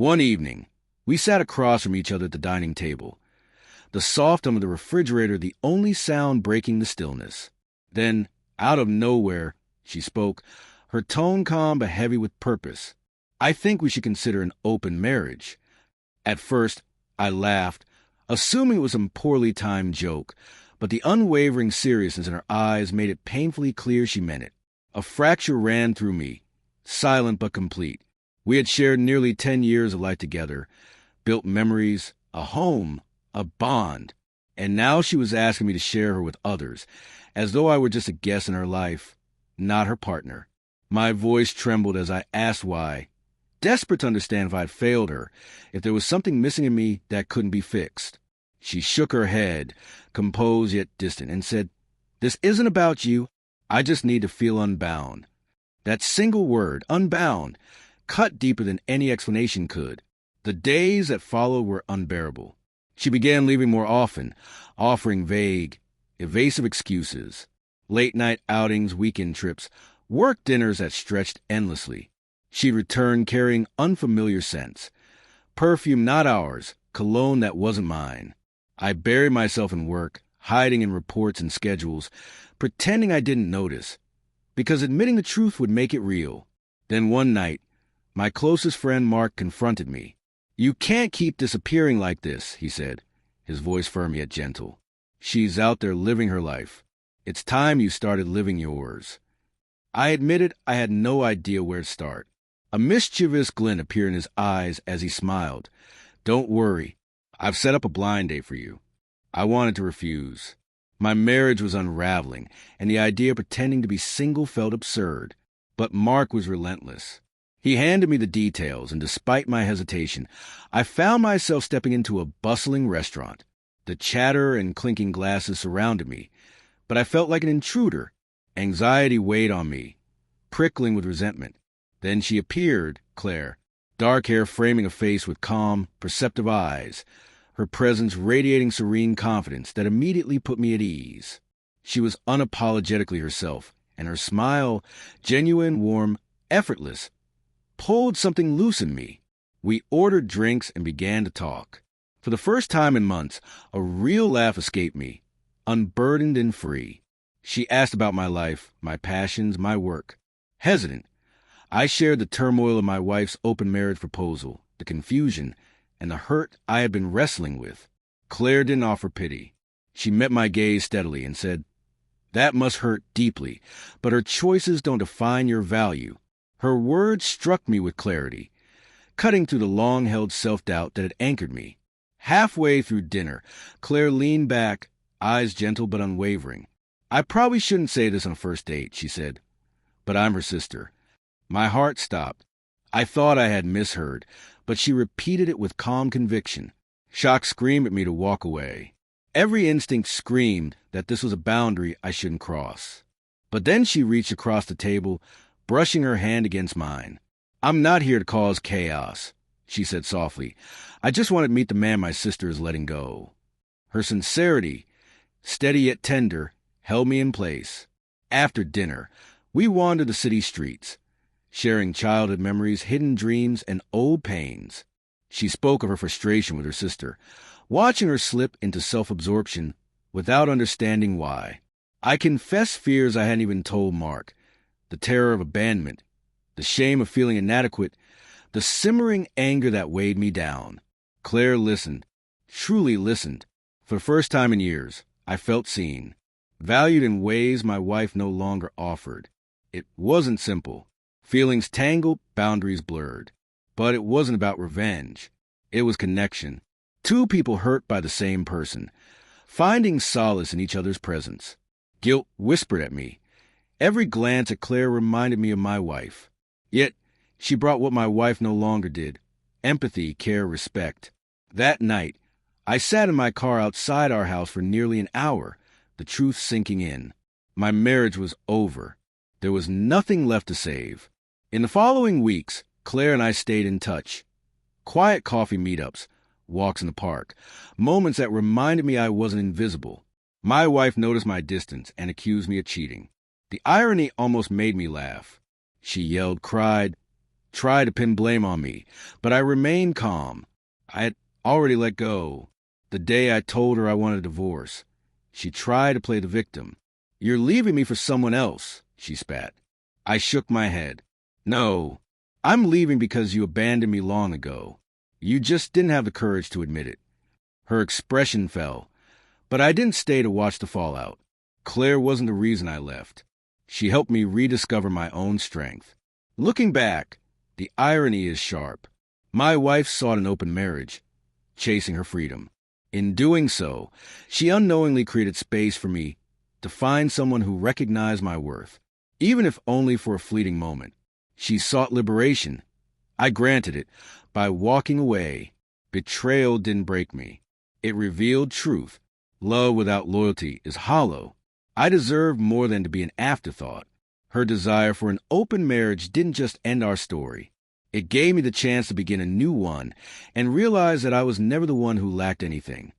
One evening, we sat across from each other at the dining table, the soft hum of the refrigerator the only sound breaking the stillness. Then, out of nowhere, she spoke, her tone calm but heavy with purpose. "I think we should consider an open marriage." At first, I laughed, assuming it was some poorly timed joke, but the unwavering seriousness in her eyes made it painfully clear she meant it. A fracture ran through me, silent but complete. We had shared nearly 10 years of life together, built memories, a home, a bond, and now she was asking me to share her with others, as though I were just a guest in her life, not her partner. My voice trembled as I asked why, desperate to understand if I had failed her, if there was something missing in me that couldn't be fixed. She shook her head, composed yet distant, and said, "This isn't about you. I just need to feel unbound." That single word, unbound, cut deeper than any explanation could. The days that followed were unbearable. She began leaving more often, offering vague, evasive excuses. Late-night outings, weekend trips, work dinners that stretched endlessly. She returned carrying unfamiliar scents. Perfume not ours, cologne that wasn't mine. I buried myself in work, hiding in reports and schedules, pretending I didn't notice, because admitting the truth would make it real. Then one night, my closest friend Mark confronted me. "You can't keep disappearing like this," he said, his voice firm yet gentle. "She's out there living her life. It's time you started living yours." I admitted I had no idea where to start. A mischievous glint appeared in his eyes as he smiled. "Don't worry. I've set up a blind date for you." I wanted to refuse. My marriage was unraveling, and the idea of pretending to be single felt absurd. But Mark was relentless. He handed me the details, and despite my hesitation, I found myself stepping into a bustling restaurant. The chatter and clinking glasses surrounded me, but I felt like an intruder. Anxiety weighed on me, prickling with resentment. Then she appeared, Claire, dark hair framing a face with calm, perceptive eyes, her presence radiating serene confidence that immediately put me at ease. She was unapologetically herself, and her smile, genuine, warm, effortless, pulled something loose in me. We ordered drinks and began to talk. For the first time in months, a real laugh escaped me, unburdened and free. She asked about my life, my passions, my work. Hesitant, I shared the turmoil of my wife's open marriage proposal, the confusion, and the hurt I had been wrestling with. Claire didn't offer pity. She met my gaze steadily and said, "That must hurt deeply, but her choices don't define your value." Her words struck me with clarity, cutting through the long-held self-doubt that had anchored me. Halfway through dinner, Claire leaned back, eyes gentle but unwavering. "I probably shouldn't say this on a first date," she said, "but I'm her sister." My heart stopped. I thought I had misheard, but she repeated it with calm conviction. Shock screamed at me to walk away. Every instinct screamed that this was a boundary I shouldn't cross. But then she reached across the table, brushing her hand against mine. "I'm not here to cause chaos," she said softly. "I just want to meet the man my sister is letting go." Her sincerity, steady yet tender, held me in place. After dinner, we wandered the city streets, sharing childhood memories, hidden dreams, and old pains. She spoke of her frustration with her sister, watching her slip into self-absorption without understanding why. I confessed fears I hadn't even told Mark, the terror of abandonment, the shame of feeling inadequate, the simmering anger that weighed me down. Claire listened, truly listened. For the first time in years, I felt seen, valued in ways my wife no longer offered. It wasn't simple. Feelings tangled, boundaries blurred. But it wasn't about revenge. It was connection. Two people hurt by the same person, finding solace in each other's presence. Guilt whispered at me. Every glance at Claire reminded me of my wife. Yet, she brought what my wife no longer did: empathy, care, respect. That night, I sat in my car outside our house for nearly an hour, the truth sinking in. My marriage was over. There was nothing left to save. In the following weeks, Claire and I stayed in touch. Quiet coffee meetups, walks in the park, moments that reminded me I wasn't invisible. My wife noticed my distance and accused me of cheating. The irony almost made me laugh. She yelled, cried, tried to pin blame on me, but I remained calm. I had already let go. The day I told her I wanted a divorce, she tried to play the victim. "You're leaving me for someone else," she spat. I shook my head. "No, I'm leaving because you abandoned me long ago. You just didn't have the courage to admit it." Her expression fell, but I didn't stay to watch the fallout. Claire wasn't the reason I left. She helped me rediscover my own strength. Looking back, the irony is sharp. My wife sought an open marriage, chasing her freedom. In doing so, she unknowingly created space for me to find someone who recognized my worth, even if only for a fleeting moment. She sought liberation. I granted it by walking away. Betrayal didn't break me. It revealed truth. Love without loyalty is hollow. I deserved more than to be an afterthought. Her desire for an open marriage didn't just end our story. It gave me the chance to begin a new one and realize that I was never the one who lacked anything.